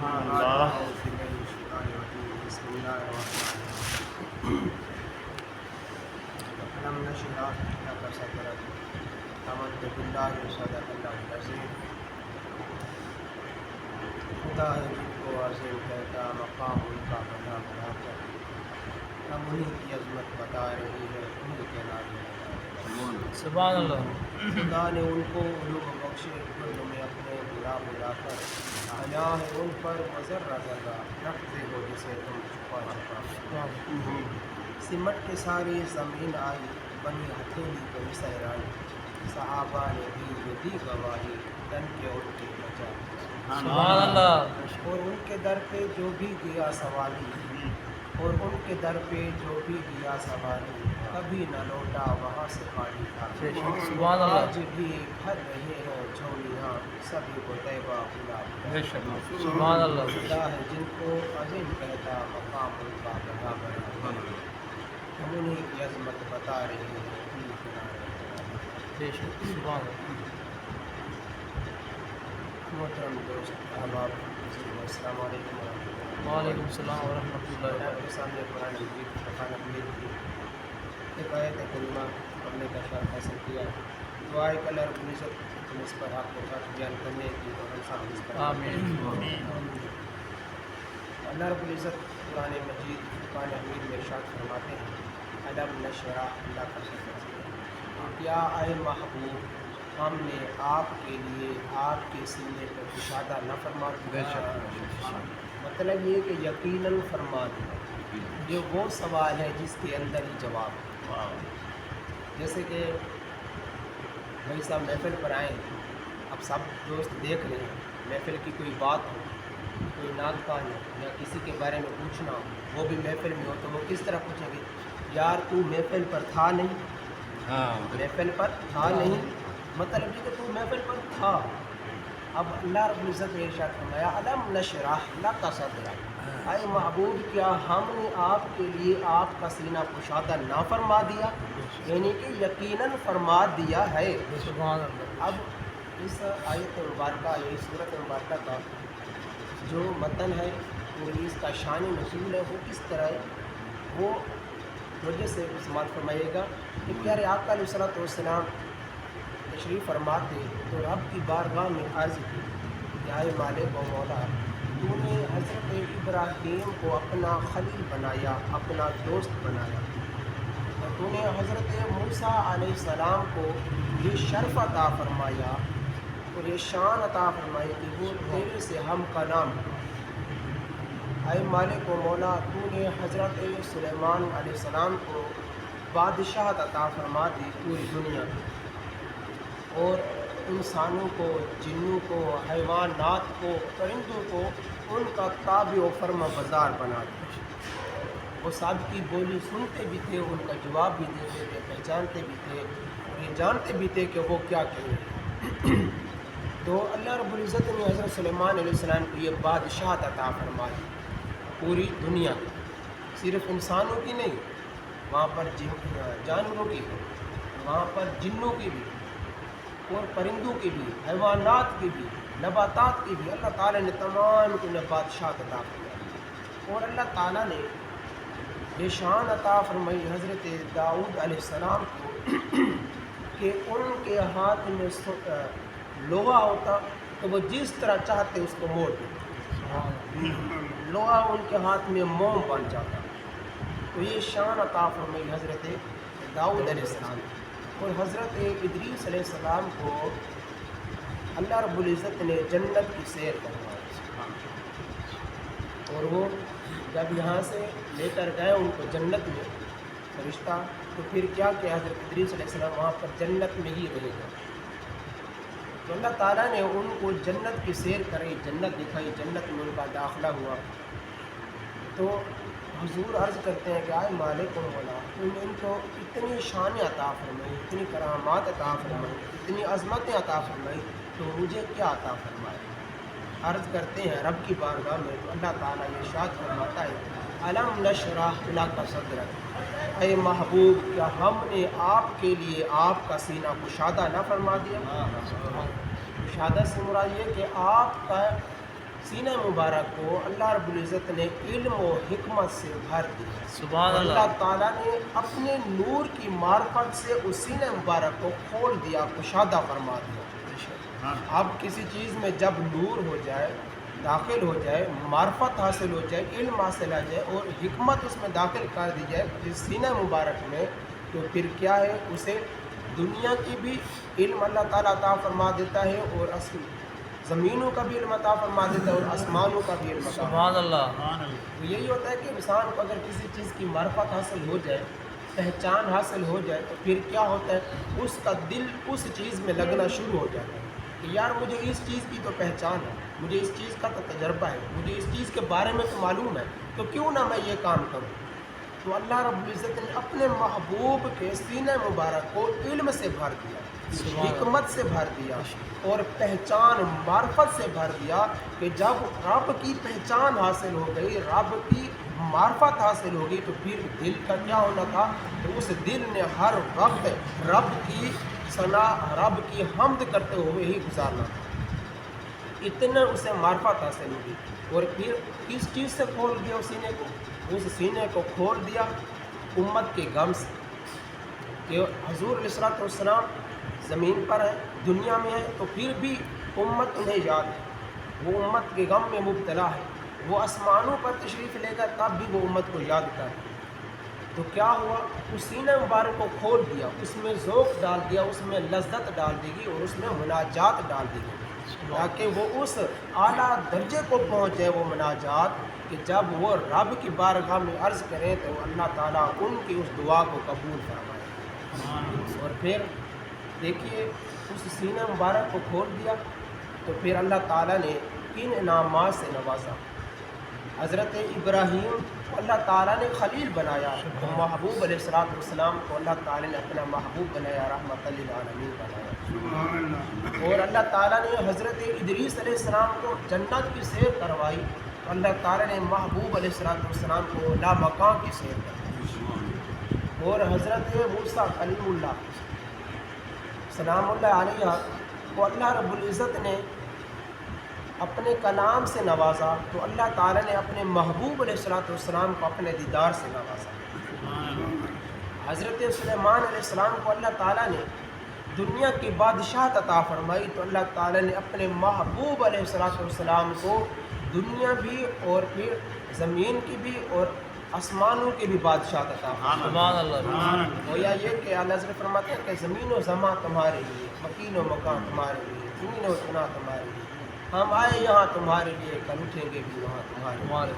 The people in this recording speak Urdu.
اللہ بسم اللہ الرحمن الرحیم علم نشرح لک صدرک آمنت باللہ وصدق اللہ العظیم خدا ہے جن کو عظیم کہتا مقام ان کا بنا بنا کر ہم انہیں کی عظمت بتا رہی ہے انہیں کے نام سبحان اللہ. خدا نے ان کو علوم بخشے علم میں اپنے بلا بلا کر حیا ہے ان پر ذرہ ذرہ رکھتے ہو جسے تم چھپا چھپا سمٹ کے ساری زمین آئی بنی ہتھیلی کو سہرائی صحابہ نے دی گواہی تن کے ان کے بچا سبحان اللہ. اور ان کے در پہ جو بھی گیا سوالی اور ان کے در پہ جو بھی گیا سوالی کبھی نہ لوٹا وہاں سے خالی تھا. سبحان اللہ. آج بھی بھر رہے ہیں جھولیاں سبھی کو طیبہ بلا بے شک. سبحان اللہ. خدا ہے جن کو عظیم کہتا مقام ان کا بڑا بڑا ہم انہیں کی عظمت بتا رہے ہیں بے شک. سبحان اللہ. محترم دوست احباب السلام علیکم ورحمۃ اللہ. وعلیکم السلام ورحمۃ اللہ. آپ کے سامنے قرآن مجید کا مجید کی ایک آیت کریمہ پڑھنے کا شرف حاصل کیا. دعائے کہ اللہ رب العزت اس پر آپ کو خرچ بیان کرنے کی اور ہم سب اس پر آمین. اللہ رب العزت قرآن مجید قرآن حمید میں ارشاد فرماتے ہیں علم نشرح اللہ کا شکر کیا اے محبوب ہم نے آپ کے لیے آپ کے سینے پر کشادہ نہ فرما دیا. مطلب یہ کہ یقیناً فرما دیا. یہ وہ سوال ہے جس کے اندر ہی جواب ہے. جیسے کہ بھائی صاحب محفل پر آئیں اب سب دوست دیکھ رہے ہیں محفل کی کوئی بات ہو کوئی نعت خوان ہو یا کسی کے بارے میں پوچھنا ہو وہ بھی محفل میں ہو تو وہ کس طرح پوچھیں گے یار تو محفل پر تھا نہیں. محفل پر تھا نہیں مطلب یہ کہ تو محفل پر تھا. اب اللہ رب العزت نے ارشاد فرمایا علم نشرح لک صدرک اے محبوب کیا ہم نے آپ کے لیے آپ کا سینہ کشادہ نہ فرما دیا یعنی کہ یقیناً فرما دیا ہے. سبحان اللہ. اب اس آیت مبارکہ یہ صورت مبارکہ کا جو متن ہے اور اس کا شان نزول ہے وہ کس طرح ہے وہ وجہ سے استعمال فرمائیے گا کہ پیارے آقا علیہ الصلوۃ والسلام تشریف فرماتے تو رب کی بارگاہ میں عرض کی کہ اے مالک و مولا تو نے حضرت ابراہیم کو اپنا خلیل بنایا اپنا دوست بنایا اور تو نے حضرت موسیٰ علیہ السلام کو یہ شرف عطا فرمایا اور یہ شان عطا فرمائی کہ وہ تیرے سے ہم کلام. اے مالک و مولا تو نے حضرت سلیمان علیہ السلام کو بادشاہت عطا فرما دی پوری دنیا میں اور انسانوں کو جنوں کو حیوانات کو پرندوں کو ان کا تابع و فرما بردار بنا دیا. وہ سب کی بولی سنتے بھی تھے ان کا جواب بھی دیتے تھے پہچانتے بھی تھے اور یہ جانتے بھی تھے کہ وہ کیا کہہ رہے ہیں. تو اللہ رب العزت نے حضرت سلیمان علیہ السلام کو یہ بادشاہت عطا فرمائی پوری دنیا کی. صرف انسانوں کی نہیں وہاں پر جانوروں کی بھی وہاں پر جنوں کی بھی اور پرندوں کی بھی حیوانات کی بھی نباتات کی بھی اللہ تعالیٰ نے تمام کو بادشاہت عطا فرمائی. اور اللہ تعالیٰ نے یہ شان عطا فرمائی حضرت داؤد علیہ السلام کو کہ ان کے ہاتھ میں لوہا ہوتا تو وہ جس طرح چاہتے اس کو موڑ دیتے. لوہا ان کے ہاتھ میں موم بن جاتا. تو یہ شان عطا فرمائی حضرت داؤد علیہ السلام اور حضرت ادریس علیہ السلام کو اللہ رب العزت نے جنت کی سیر کروائی اور وہ جب یہاں سے لے کر گئے ان کو جنت میں فرشتہ تو پھر کیا کہ حضرت ادریس علیہ السلام وہاں پر جنت میں ہی رہے گئے. تو اللہ تعالیٰ نے ان کو جنت کی سیر کرائی جنت دکھائی جنت میں ان کا داخلہ ہوا. تو حضور عرض کرتے ہیں کہ آئے مالک و مولا تو نے ان کو اتنی شان عطا فرمائی اتنی کرامات عطا فرمائی اتنی عظمتیں عطا فرمائی تو مجھے کیا عطا فرمائے. عرض کرتے ہیں رب کی بارگاہ میں تو اللہ تعالیٰ یہ ارشاد فرماتا ہے علم نشرح لک صدرک اے محبوب کیا ہم نے آپ کے لیے آپ کا سینہ کشادہ نہ فرما دیا. کشادہ سے مراد یہ کہ آپ کا سینہ مبارک کو اللہ رب العزت نے علم و حکمت سے بھر دیا. سبحان اللہ اللہ. تعالیٰ نے اپنے نور کی معرفت سے اس سینہ مبارک کو کھول دیا, کشادہ فرما دیا. اب کسی چیز میں جب نور ہو جائے, داخل ہو جائے, معرفت حاصل ہو جائے, علم حاصل آ جائے اور حکمت اس میں داخل کر دی جائے اس سینہ مبارک میں, تو پھر کیا ہے, اسے دنیا کی بھی علم اللہ تعالیٰ عطا فرما دیتا ہے اور زمینوں کا بھی علم عطا فرما دیتا ہے اور آسمانوں کا بھی علم عطا فرما سبحان اللہ. تو یہی ہوتا ہے کہ انسان کو اگر کسی چیز کی معرفت حاصل ہو جائے, پہچان حاصل ہو جائے, تو پھر کیا ہوتا ہے, اس کا دل اس چیز میں لگنا شروع ہو جاتا ہے کہ یار مجھے اس چیز کی تو پہچان ہے, مجھے اس چیز کا تو تجربہ ہے, مجھے اس چیز کے بارے میں تو معلوم ہے, تو کیوں نہ میں یہ کام کروں. تو اللہ رب العزت نے اپنے محبوب کے سینہ مبارک کو علم سے بھر دیا, حکمت سے بھر دیا اور پہچان معرفت سے بھر دیا کہ جب رب کی پہچان حاصل ہو گئی, رب کی معرفت حاصل ہوگی, تو پھر دل کا کیا ہونا تھا, تو اس دل نے ہر وقت رب کی ثنا, رب کی حمد کرتے ہوئے ہی گزارنا تھا. اتنا اسے معرفت حاصل ہوگی. اور پھر کس چیز سے کھول دیا اس سینے کو, اس سینے کو کھول دیا امت کے غم سے کہ حضور علیہ السلام زمین پر ہے, دنیا میں ہے, تو پھر بھی امت انہیں یاد ہے, وہ امت کے غم میں مبتلا ہے, وہ آسمانوں پر تشریف لے گا تب بھی وہ امت کو یاد کر. تو کیا ہوا, اس سینہ مبارک کو کھول دیا, اس میں ذوق ڈال دیا, اس میں لذت ڈال دی گئی اور اس میں مناجات ڈال دی گئی تاکہ وہ اس اعلیٰ درجے کو پہنچ جائے, وہ مناجات, کہ جب وہ رب کی بارگاہ میں عرض کریں تو اللہ تعالیٰ ان کی اس دعا کو قبول فرمائے. اور پھر دیکھیے اس سینہ مبارک کو کھول دیا تو پھر اللہ تعالیٰ نے کن انعامات سے نوازا. حضرت ابراہیم کو اللہ تعالیٰ نے خلیل بنایا, محبوب علیہ السلام کو اللہ تعالیٰ نے اپنا محبوب بنایا, رحمت للعالمین بنایا. اور اللہ تعالیٰ نے حضرت ادریس علیہ السلام کو جنت کی سیر کروائی, تو اللہ تعالیٰ نے محبوب علیہ السلام کو لامکان کی سیر کروائی. اور حضرت موسیٰ کلیم اللہ سلام اللہ علیہ کو اللہ رب العزت نے اپنے کلام سے نوازا, تو اللہ تعالیٰ نے اپنے محبوب علیہ السلام کو اپنے دیدار سے نوازا. حضرت سلیمان علیہ السلام کو اللہ تعالیٰ نے دنیا کی بادشاہت عطا فرمائی, تو اللہ تعالیٰ نے اپنے محبوب علیہ السلام کو دنیا بھی اور پھر زمین کی بھی اور آسمانوں کی بھی بادشاہت عطا فرمائی. سبحان اللہ. گویا یہ کہ اللہ حضرت فرماتے ہیں کہ زمین و زمان تمہارے لیے, مکین و مکان تمہارے لیے, زمین و تنا تمہارے لیے, ہم آئے یہاں تمہارے لیے, کل اٹھیں گے بھی وہاں تمہارے ہمارے